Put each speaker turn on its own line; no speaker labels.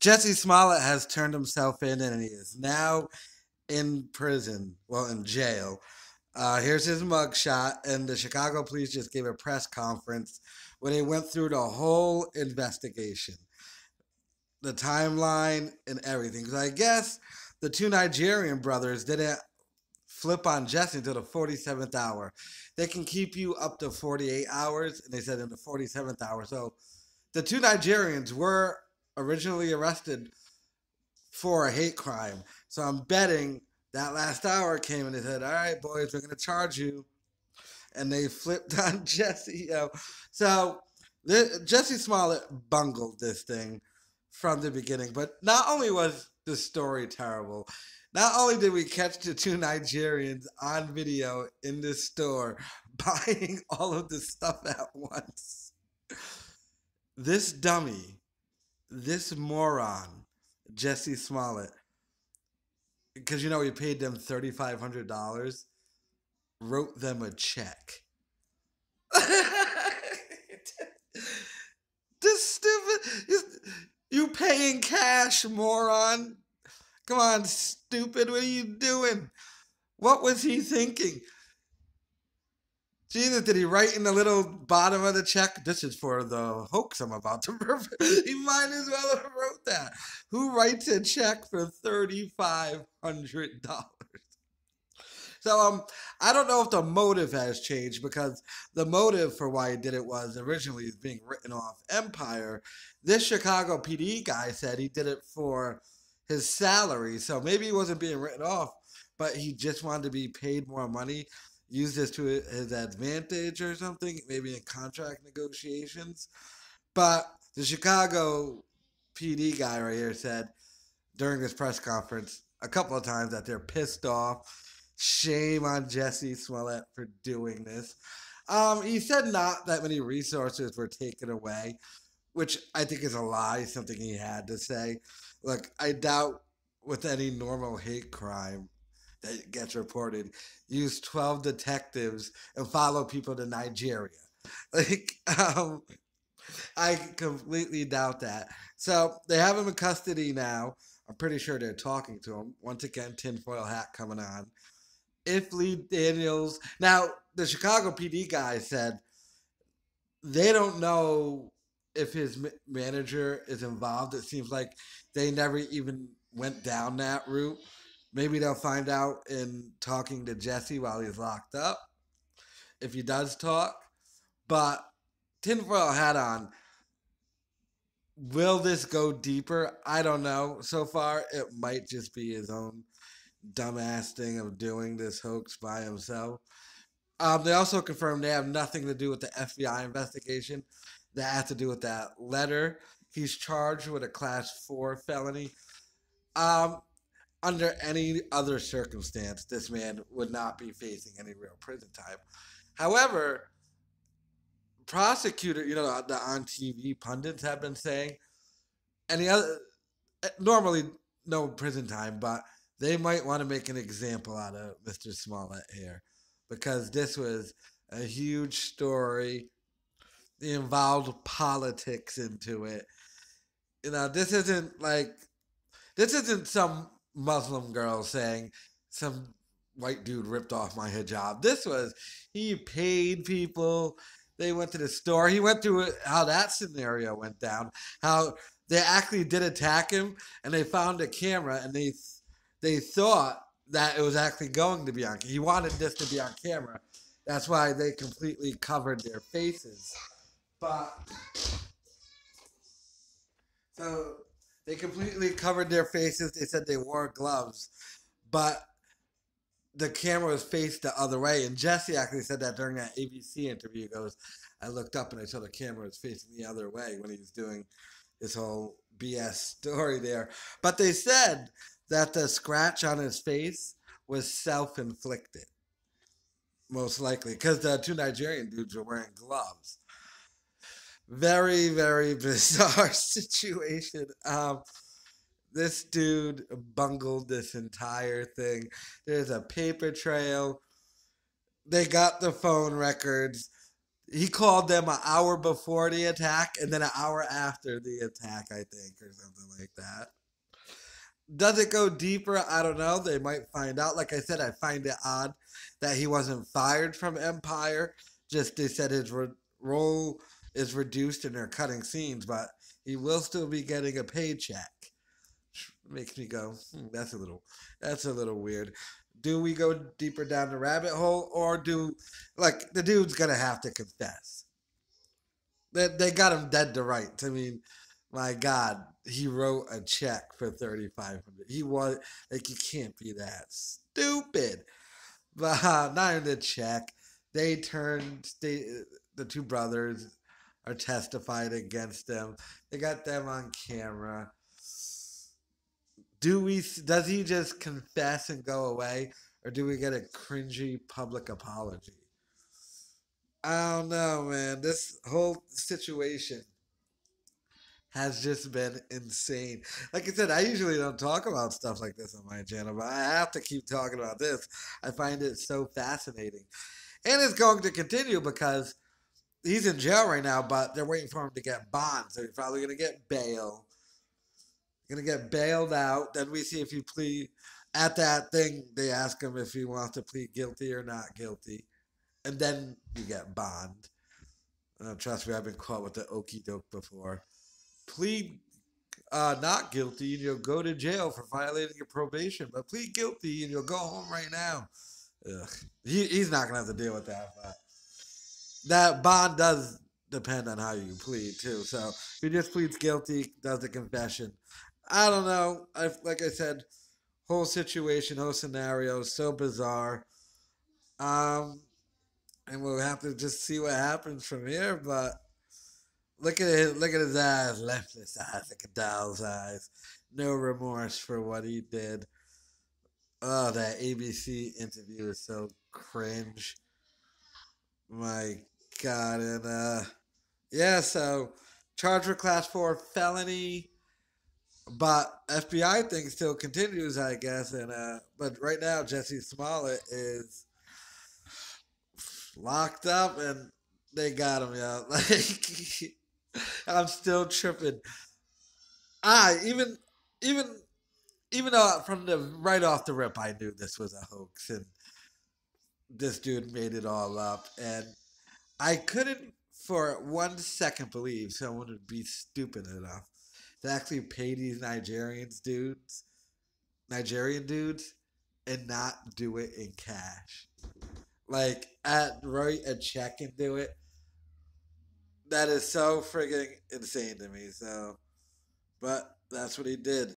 Jussie Smollett has turned himself in, and he is now in prison. Well, in jail. Here's his mugshot, and the Chicago police just gave a press conference where they went through the whole investigation, the timeline, and everything. Because I guess the two Nigerian brothers didn't flip on Jussie until the 47th hour. They can keep you up to 48 hours, and they said in the 47th hour. So the two Nigerians were originally arrested for a hate crime. So I'm betting that last hour came and they said, "All right, boys, we're going to charge you." And they flipped on Jussie. So Jussie Smollett bungled this thing from the beginning. But not only was the story terrible, not only did we catch the two Nigerians on video in this store buying all of the stuff at once, this dummy, this moron, Jussie Smollett, because he paid them $3,500, wrote them a check. This stupid. You paying cash, moron. Come on, stupid. What are you doing? What was he thinking? Jesus, did he write in the little bottom of the check? This is for the hoax I'm about to prove. He might as well have wrote that. Who writes a check for $3,500? So I don't know if the motive has changed, because the motive for why he did it was originally being written off Empire. This Chicago PD guy said he did it for his salary, so maybe he wasn't being written off, but he just wanted to be paid more money, use this to his advantage or something, maybe in contract negotiations. But the Chicago PD guy right here said during this press conference a couple of times that they're pissed off. Shame on Jussie Smollett for doing this. He said not that many resources were taken away, which I think is a lie, something he had to say. Look, I doubt with any normal hate crime that gets reported, use 12 detectives and follow people to Nigeria. Like, I completely doubt that. So they have him in custody now. I'm pretty sure they're talking to him. Once again, tinfoil hat coming on. If Lee Daniels. Now, the Chicago PD guy said they don't know if his manager is involved. It seems like they never even went down that route. Maybe they'll find out in talking to Jussie while he's locked up, if he does talk. But tinfoil hat on. Will this go deeper? I don't know. So far, it might just be his own dumbass thing of doing this hoax by himself. They also confirmed they have nothing to do with the FBI investigation. That has to do with that letter. He's charged with a class 4 felony. Um, Under any other circumstance, this man would not be facing any real prison time. However, prosecutor, the on TV pundits have been saying, any other, normally no prison time, but they might want to make an example out of Mr. Smollett here, because this was a huge story. They involved politics into it. This isn't some Muslim girl saying some white dude ripped off my hijab. This was, he paid people. They went to the store. He went through how that scenario went down. How they actually did attack him, and they found a camera, and they thought that it was actually going to be on. He wanted this to be on camera. That's why they completely covered their faces. But so they completely covered their faces. They said they wore gloves, but the camera was faced the other way. And Jussie actually said that during that ABC interview. He goes, I looked up and I saw the camera was facing the other way when he was doing his whole BS story there. But they said that the scratch on his face was self inflicted, most likely, because the two Nigerian dudes were wearing gloves. Very, very bizarre situation. This dude bungled this entire thing. There's a paper trail. They got the phone records. He called them an hour before the attack and then an hour after the attack, I think, or something like that. Does it go deeper? I don't know. They might find out. Like I said, I find it odd that he wasn't fired from Empire. Just they said his role is reduced and they're cutting scenes, but he will still be getting a paycheck. Makes me go, that's a little weird. Do we go deeper down the rabbit hole, or do like the dude's gonna have to confess? They got him dead to rights. I mean, my God, he wrote a check for 3,500. He was like, you can't be that stupid. But not in the check. The two brothers are testified against them. They got them on camera. Does he just confess and go away, or do we get a cringy public apology? I don't know, man. This whole situation has just been insane. Like I said, I usually don't talk about stuff like this on my channel, but I have to keep talking about this. I find it so fascinating. And it's going to continue because he's in jail right now, but they're waiting for him to get bond. So he's probably going to get bail. Going to get bailed out. Then we see if he plead. At that thing, they ask him if he wants to plead guilty or not guilty. And then you get bond. Trust me, I've been caught with the okey doke before. Plead not guilty and you'll go to jail for violating your probation, but plead guilty and you'll go home right now. Ugh. He's not gonna have to deal with that, but that bond does depend on how you plead too. So if he just pleads guilty, does the confession. I don't know. Like I said, whole situation, whole scenario, so bizarre. Um, and we'll have to just see what happens from here. But look at his eyes, lifeless eyes, like a doll's eyes. No remorse for what he did. Oh, that ABC interview is so cringe. My God, and yeah, so charged with class 4 felony, but FBI thing still continues, I guess, and but right now Jussie Smollett is locked up and they got him, yeah. Like I'm still tripping. I even even though from the right off the rip I knew this was a hoax and this dude made it all up, and I couldn't for 1 second believe someone would be stupid enough to actually pay these Nigerian dudes, and not do it in cash. Like write a check and do it. That is so frigging insane to me. So, but that's what he did.